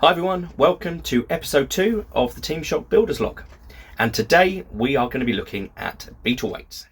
Hi everyone, welcome to episode 2 of the Team Shock Builders Log, and today we are going to be looking at Beetleweights.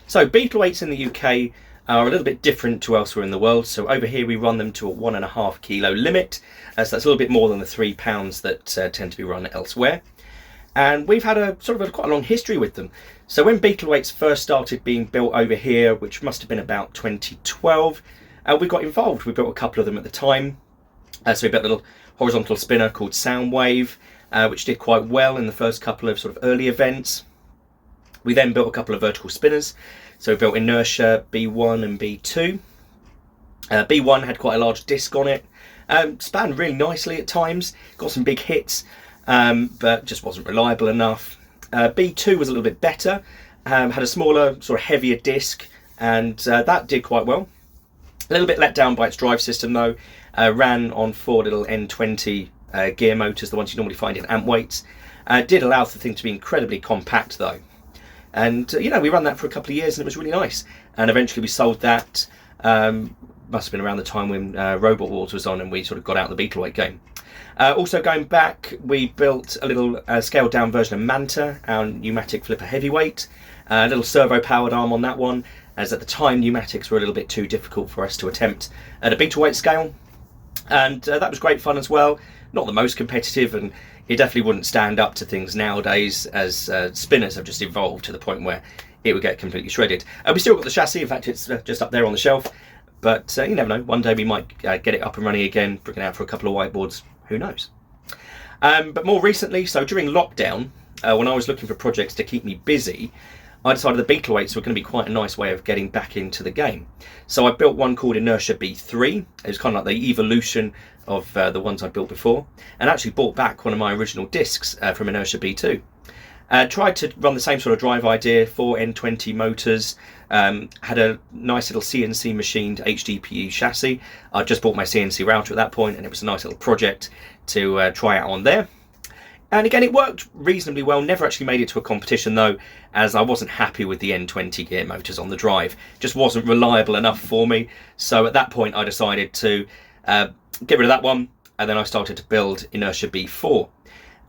So Beetleweights in the UK are a little bit different to elsewhere in the world. So over here we run them to a 1.5 kilo limit, so that's a little bit more than the £3 that tend to be run elsewhere. And we've had a quite a long history with them. So when Beetleweights first started being built over here, which must have been about 2012, we got involved. We built a couple of them at the time. So we built a little horizontal spinner called Soundwave, which did quite well in the first couple of early events. We then built a couple of vertical spinners. So we built Inertia B1 and B2. B1 had quite a large disc on it, spanned really nicely at times, got some big hits, but just wasn't reliable enough. B2 was a little bit better, had a smaller, heavier disc, and that did quite well. A little bit let down by its drive system though. Ran on 4 little N20 gear motors, the ones you normally find in amp weights. Did allow the thing to be incredibly compact though. And we ran that for a couple of years and it was really nice. And eventually we sold that. Must have been around the time when Robot Wars was on and we got out of the Beetleweight game. Also going back, we built a little scaled down version of Manta, our pneumatic flipper heavyweight. A little servo powered arm on that one, as at the time pneumatics were a little bit too difficult for us to attempt at a Beetleweight scale. And that was great fun as well. Not the most competitive, and it definitely wouldn't stand up to things nowadays, as spinners have just evolved to the point where it would get completely shredded. We still got the chassis, in fact it's just up there on the shelf, but you never know, one day we might get it up and running again, bring it out for a couple of whiteboards, who knows. But more recently, so during lockdown, when I was looking for projects to keep me busy, I decided the Beetleweights were going to be quite a nice way of getting back into the game. So I built one called Inertia B3. It was kind of like the evolution of the ones I built before, and actually brought back one of my original discs from Inertia B2. Tried to run the same sort of drive idea, 4 N20 motors, had a nice little CNC machined HDPE chassis. I just bought my CNC router at that point, and it was a nice little project to try out on there. And again, it worked reasonably well. Never actually made it to a competition though, as I wasn't happy with the N20 gear motors on the drive. Just wasn't reliable enough for me. So at that point I decided to get rid of that one, and then I started to build Inertia B4.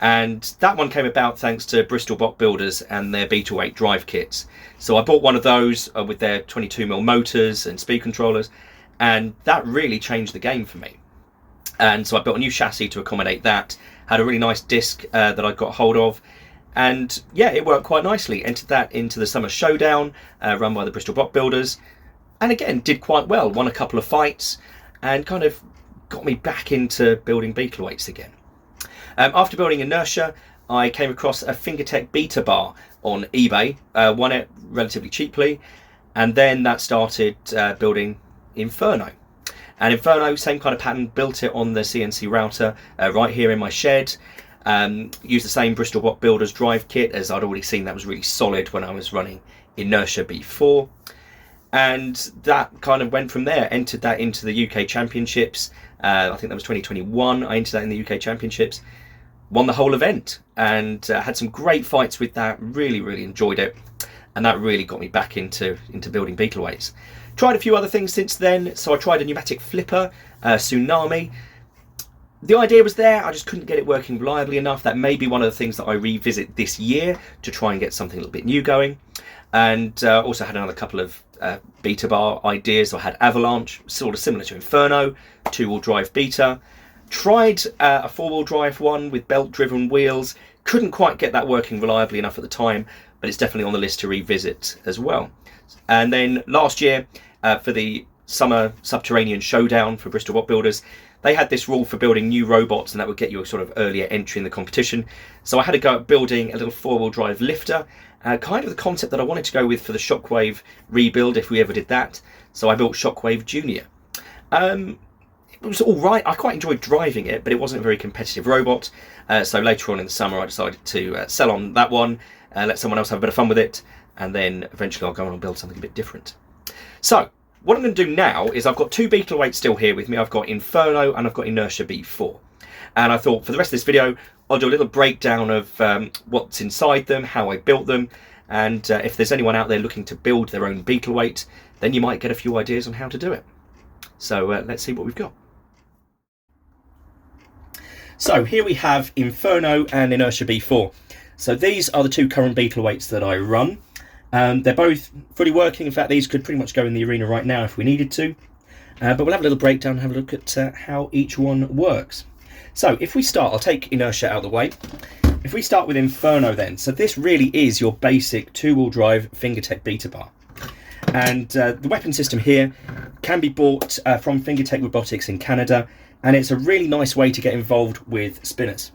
And that one came about thanks to Bristol Bot Builders and their Beetleweight drive kits. So I bought one of those with their 22mm motors and speed controllers, and that really changed the game for me. And so I built a new chassis to accommodate that. Had a really nice disc that I got hold of, and yeah, it worked quite nicely. Entered that into the Summer Showdown run by the Bristol Bot Builders, and again did quite well. Won a couple of fights and kind of got me back into building Beetleweights again. After building Inertia, I came across a Fingertech Beta bar on eBay, won it relatively cheaply, and then that started building Inferno. And Inferno, same kind of pattern, built it on the CNC router right here in my shed. Used the same Bristol Bot Builders drive kit, as I'd already seen that was really solid when I was running Inertia B4. And that kind of went from there. Entered that into the UK Championships. I think that was 2021. I entered that in the UK Championships. Won the whole event and had some great fights with that. Really, really enjoyed it. And that really got me back into building Beetleweights. Tried a few other things since then. So I tried a pneumatic flipper, Tsunami. The idea was there, I just couldn't get it working reliably enough. That may be one of the things that I revisit this year to try and get something a little bit new going. And also had another couple of beta bar ideas. I had Avalanche, sort of similar to Inferno, 2-wheel drive beta. Tried a 4-wheel drive one with belt-driven wheels. Couldn't quite get that working reliably enough at the time, but it's definitely on the list to revisit as well. And then last year, for the Summer Subterranean Showdown for Bristol Bot Builders, they had this rule for building new robots, and that would get you a sort of earlier entry in the competition. So I had to go at building a little 4-wheel drive lifter, kind of the concept that I wanted to go with for the Shockwave rebuild if we ever did that. So I built Shockwave Junior. It was all right. I quite enjoyed driving it, but it wasn't a very competitive robot. So later on in the summer, I decided to sell on that one, let someone else have a bit of fun with it, and then eventually I'll go on and build something a bit different. So what I'm going to do now is I've got 2 Beetleweights still here with me. I've got Inferno and I've got Inertia B4. And I thought for the rest of this video, I'll do a little breakdown of what's inside them, how I built them, and if there's anyone out there looking to build their own Beetleweight, then you might get a few ideas on how to do it. So let's see what we've got. So here we have Inferno and Inertia B4. So these are the two current Beetleweights that I run. They're both fully working. In fact, these could pretty much go in the arena right now if we needed to. But we'll have a little breakdown and have a look at how each one works. So if we start, I'll take Inertia out of the way. If we start with Inferno then, so this really is your basic two-wheel drive Fingertech beta bar. And the weapon system here can be bought from Fingertech Robotics in Canada, and it's a really nice way to get involved with spinners.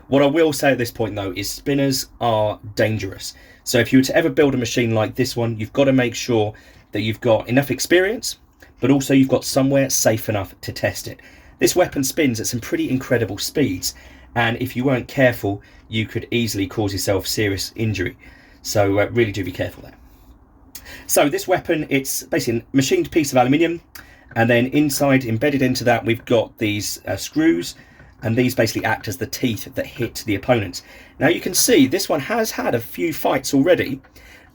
What I will say at this point though is spinners are dangerous. So if you were to ever build a machine like this one, you've got to make sure that you've got enough experience, but also you've got somewhere safe enough to test it. This weapon spins at some pretty incredible speeds, and if you weren't careful, you could easily cause yourself serious injury. So really do be careful there. So this weapon, it's basically a machined piece of aluminium, and then inside, embedded into that, we've got these screws, and these basically act as the teeth that hit the opponents. Now you can see this one has had a few fights already.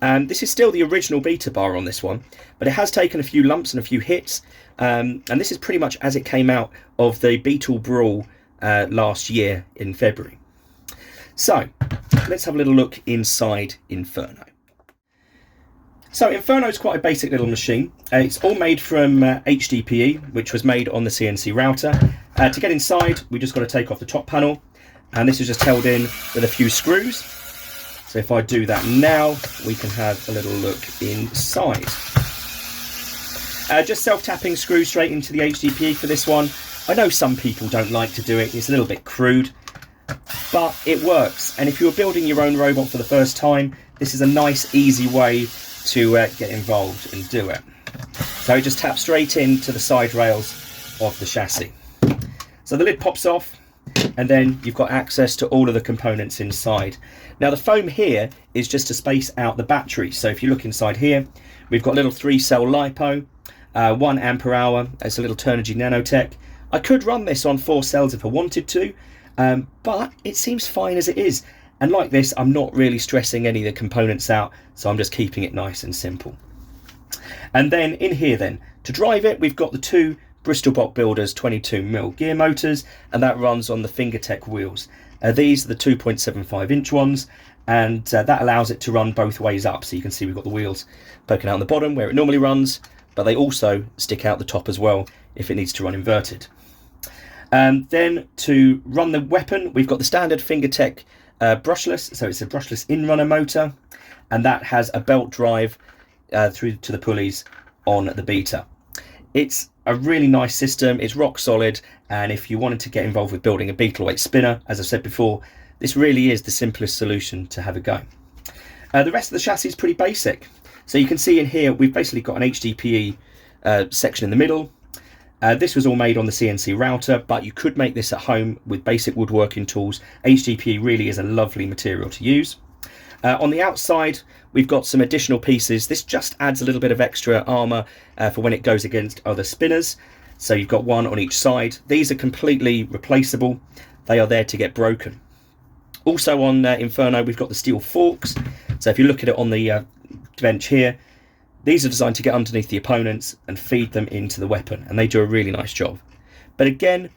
This is still the original beta bar on this one, but it has taken a few lumps and a few hits, and this is pretty much as it came out of the Beetle Brawl last year in February. So let's have a little look inside Inferno. So Inferno is quite a basic little machine. It's all made from HDPE, which was made on the CNC router. To get inside, we just got to take off the top panel, and this is just held in with a few screws. So if I do that now, we can have a little look inside. Just self-tapping screws straight into the HDPE for this one. I know some people don't like to do it, it's a little bit crude, but it works. And if you're building your own robot for the first time, this is a nice, easy way to get involved and do it. So it just taps straight into the side rails of the chassis. So the lid pops off, and then you've got access to all of the components inside. Now the foam here is just to space out the battery. So if you look inside here, we've got a little 3-cell LiPo, 1 ampere hour. It's a little Turnigy Nanotech. I could run this on 4 cells if I wanted to, but it seems fine as it is. And like this, I'm not really stressing any of the components out, so I'm just keeping it nice and simple. And then in here then, to drive it, we've got the two Bristol Bot Builders 22mm gear motors, and that runs on the Fingertech wheels. These are the 2.75 inch ones, and that allows it to run both ways up. So you can see we've got the wheels poking out on the bottom where it normally runs, but they also stick out the top as well if it needs to run inverted. Then to run the weapon, we've got the standard Fingertech brushless, so it's a brushless in-runner motor, and that has a belt drive through to the pulleys on the beta. It's a really nice system, it's rock solid, and if you wanted to get involved with building a Beetleweight spinner, as I said before, this really is the simplest solution to have a go. The rest of the chassis is pretty basic. So you can see in here we've basically got an HDPE section in the middle. This was all made on the CNC router, but you could make this at home with basic woodworking tools. HDPE really is a lovely material to use. On the outside, we've got some additional pieces. This just adds a little bit of extra armour for when it goes against other spinners. So you've got one on each side. These are completely replaceable. They are there to get broken. Also on Inferno, we've got the steel forks. So if you look at it on the bench here, these are designed to get underneath the opponents and feed them into the weapon, and they do a really nice job. But again,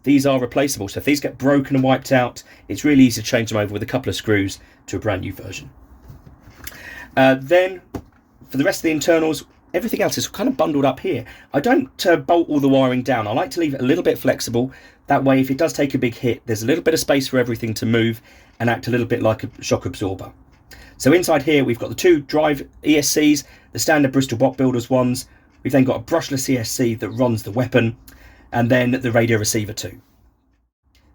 these are replaceable, so if these get broken and wiped out, it's really easy to change them over with a couple of screws to a brand new version. Then, for the rest of the internals, everything else is kind of bundled up here. I don't bolt all the wiring down. I like to leave it a little bit flexible. That way, if it does take a big hit, there's a little bit of space for everything to move and act a little bit like a shock absorber. So inside here, we've got the two drive ESCs, the standard Bristol Bot Builders ones. We've then got a brushless ESC that runs the weapon, and then the radio receiver too.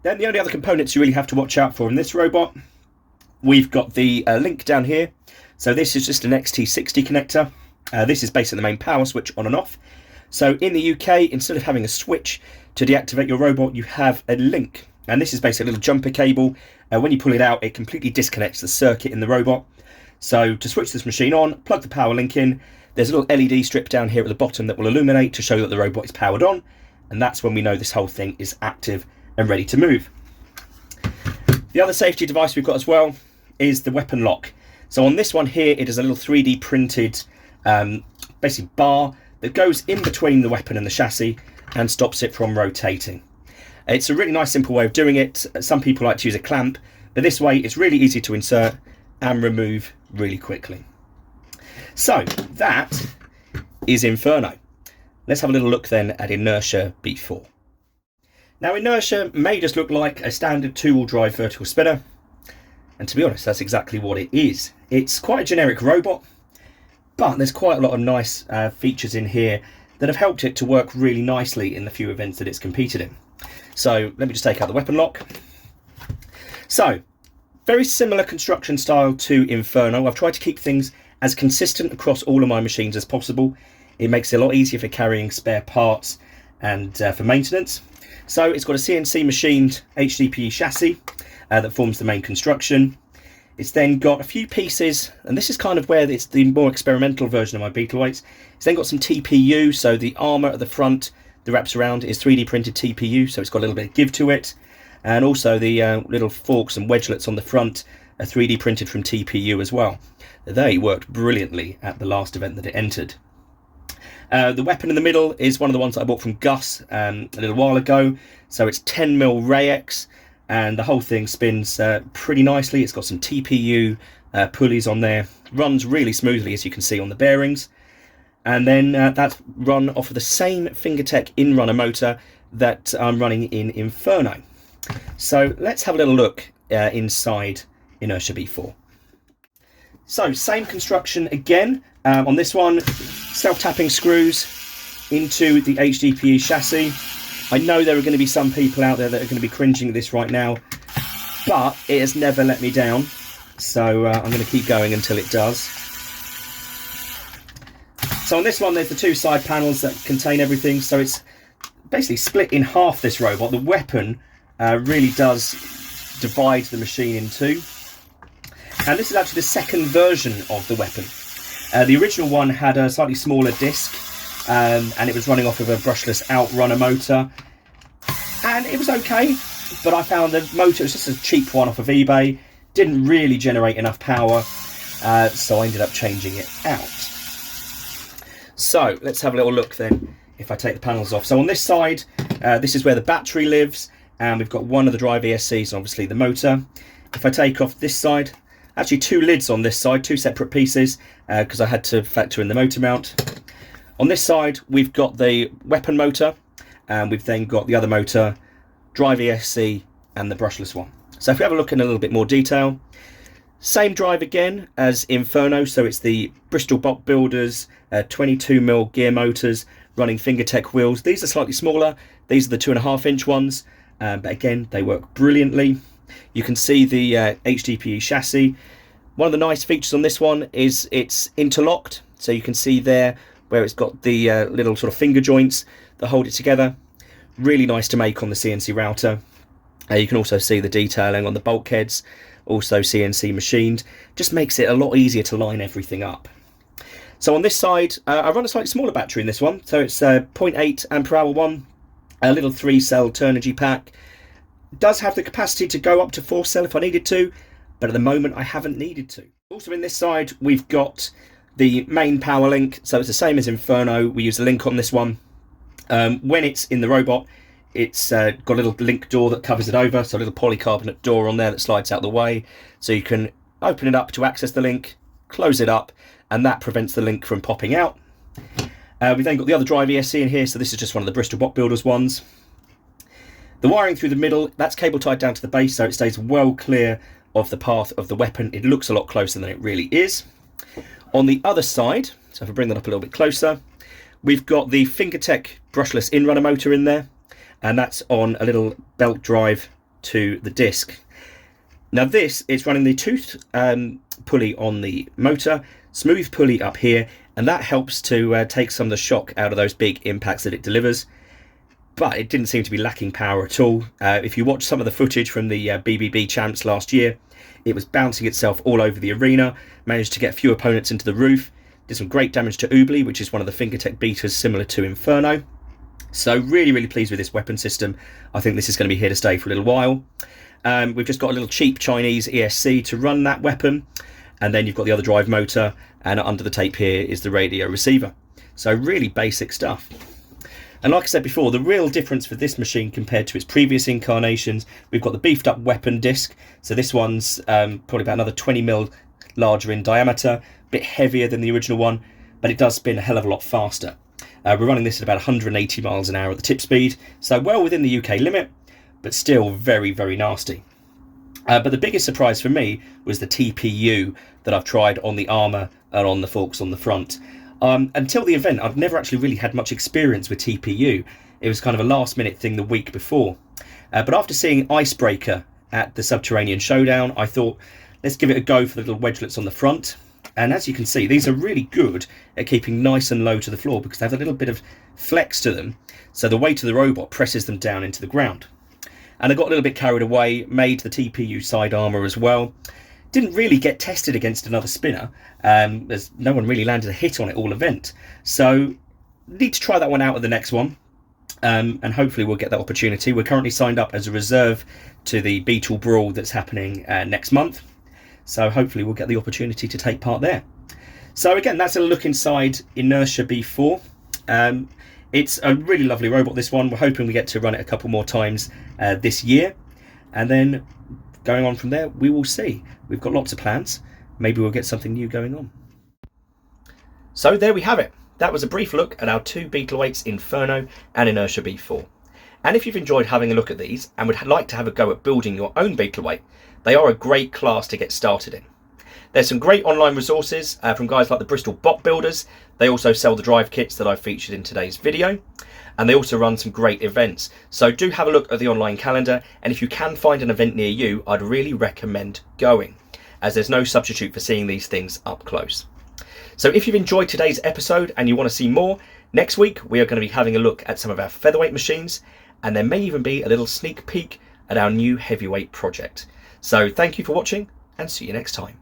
Then the only other components you really have to watch out for in this robot, we've got the link down here. So this is just an XT60 connector. This is basically the main power switch on and off. So in the UK, instead of having a switch to deactivate your robot, you have a link. And this is basically a little jumper cable. When you pull it out, it completely disconnects the circuit in the robot. So to switch this machine on, plug the power link in. There's a little LED strip down here at the bottom that will illuminate to show that the robot is powered on. And that's when we know this whole thing is active and ready to move. The other safety device we've got as well is the weapon lock. So on this one here, it is a little 3D printed basically bar that goes in between the weapon and the chassis and stops it from rotating. It's a really nice simple way of doing it. Some people like to use a clamp, but this way it's really easy to insert and remove really quickly. So that is Inferno. Let's have a little look then at Inertia B4. Now Inertia may just look like a standard 2-wheel drive vertical spinner, and to be honest that's exactly what it is. It's quite a generic robot, but there's quite a lot of nice features in here that have helped it to work really nicely in the few events that it's competed in. So let me just take out the weapon lock. So very similar construction style to Inferno. I've tried to keep things as consistent across all of my machines as possible. It makes it a lot easier for carrying spare parts and for maintenance. So it's got a CNC machined HDPE chassis that forms the main construction. It's then got a few pieces, and this is kind of where it's the more experimental version of my Beetleweights. It's then got some TPU, so the armour at the front that wraps around is 3D printed TPU, so it's got a little bit of give to it. And also the little forks and wedgelets on the front are 3D printed from TPU as well. They worked brilliantly at the last event that it entered. The weapon in the middle is one of the ones that I bought from Gus a little while ago. So it's 10mm Rayex, and the whole thing spins pretty nicely. It's got some TPU pulleys on there. Runs really smoothly, as you can see on the bearings. And then that's run off of the same Fingertech in-runner motor that I'm running in Inferno. So let's have a little look inside Inertia B4. So same construction again. On this one, self-tapping screws into the HDPE chassis. I know there are going to be some people out there that are going to be cringing at this right now, but it has never let me down. So I'm going to keep going until it does. So on this one, there's the two side panels that contain everything. So it's basically split in half, this robot. The weapon really does divide the machine in two. And this is actually the second version of the weapon. The original one had a slightly smaller disc, and it was running off of a brushless outrunner motor. And it was okay, but I found the motor was just a cheap one off of eBay. Didn't really generate enough power, so I ended up changing it out. So let's have a little look then if I take the panels off. So on this side, this is where the battery lives, and we've got one of the drive ESCs and obviously the motor. If I take off this side, actually two lids on this side, two separate pieces, because I had to factor in the motor mount. On this side, we've got the weapon motor, and we've then got the other motor, drive ESC, and the brushless one. So if we have a look in a little bit more detail, same drive again as Inferno, so it's the Bristol Bolt Builders 22mm gear motors running Fingertech wheels. These are slightly smaller, these are the 2.5-inch ones, but again, they work brilliantly. You can see the HDPE chassis. One of the nice features on this one is it's interlocked, so you can see there where it's got the little sort of finger joints that hold it together. Really nice to make on the CNC router. You can also see the detailing on the bulkheads, also CNC machined. Just makes it a lot easier to line everything up. So on this side, I run a slightly smaller battery in this one, so it's a 0.8 ampere-hour one, a little 3-cell Turnigy pack. Does have the capacity to go up to 4-cell if I needed to, but at the moment I haven't needed to. Also in this side, we've got the main power link, so it's the same as Inferno. We use a link on this one. When it's in the robot, it's got a little link door that covers it over, so a little polycarbonate door on there that slides out the way, so you can open it up to access the link, close it up, and that prevents the link from popping out. We've then got the other drive ESC in here, so this is just one of the Bristol Bolt Builders ones. The wiring through the middle, that's cable tied down to the base, so it stays well clear of the path of the weapon. It looks a lot closer than it really is. On the other side, so if I bring that up a little bit closer, we've got the Fingertech brushless in-runner motor in there, and that's on a little belt drive to the disc. Now this is running the tooth pulley on the motor, smooth pulley up here, and that helps to take some of the shock out of those big impacts that it delivers. But it didn't seem to be lacking power at all. If you watch some of the footage from the BBB champs last year, it was bouncing itself all over the arena, managed to get a few opponents into the roof, did some great damage to Oobly, which is one of the Fingertech beaters similar to Inferno. So really, really pleased with this weapon system. I think this is going to be here to stay for a little while. We've just got a little cheap Chinese ESC to run that weapon, and then you've got the other drive motor, and under the tape here is the radio receiver. So really basic stuff. And like I said before, the real difference for this machine compared to its previous incarnations, we've got the beefed up weapon disc. So this one's probably about another 20mm larger in diameter, a bit heavier than the original one, but it does spin a hell of a lot faster. We're running this at about 180 miles an hour at the tip speed, so well within the UK limit, but still very, very nasty. But the biggest surprise for me was the TPU that I've tried on the armour and on the forks on the front. Until the event, I've never actually really had much experience with TPU. It was kind of a last minute thing the week before. But after seeing Icebreaker at the Subterranean Showdown, I thought, let's give it a go for the little wedgelets on the front. And as you can see, these are really good at keeping nice and low to the floor because they have a little bit of flex to them. So the weight of the robot presses them down into the ground. And I got a little bit carried away, made the TPU side armour as well. Didn't really get tested against another spinner, as no one really landed a hit on it all event. So need to try that one out at the next one, and hopefully we'll get that opportunity. We're currently signed up as a reserve to the Beetle Brawl that's happening next month. So hopefully we'll get the opportunity to take part there. So again, that's a look inside Inertia B4. It's a really lovely robot, this one. We're hoping we get to run it a couple more times this year. And then going on from there, we will see. We've got lots of plans. Maybe we'll get something new going on. So there we have it. That was a brief look at our two Beetleweights, Inferno and Inertia B4. And if you've enjoyed having a look at these and would like to have a go at building your own Beetleweight, they are a great class to get started in. There's some great online resources from guys like the Bristol Bot Builders. They also sell the drive kits that I've featured in today's video. And they also run some great events. So do have a look at the online calendar. And if you can find an event near you, I'd really recommend going, as there's no substitute for seeing these things up close. So if you've enjoyed today's episode and you want to see more, next week we are going to be having a look at some of our featherweight machines. And there may even be a little sneak peek at our new heavyweight project. So thank you for watching and see you next time.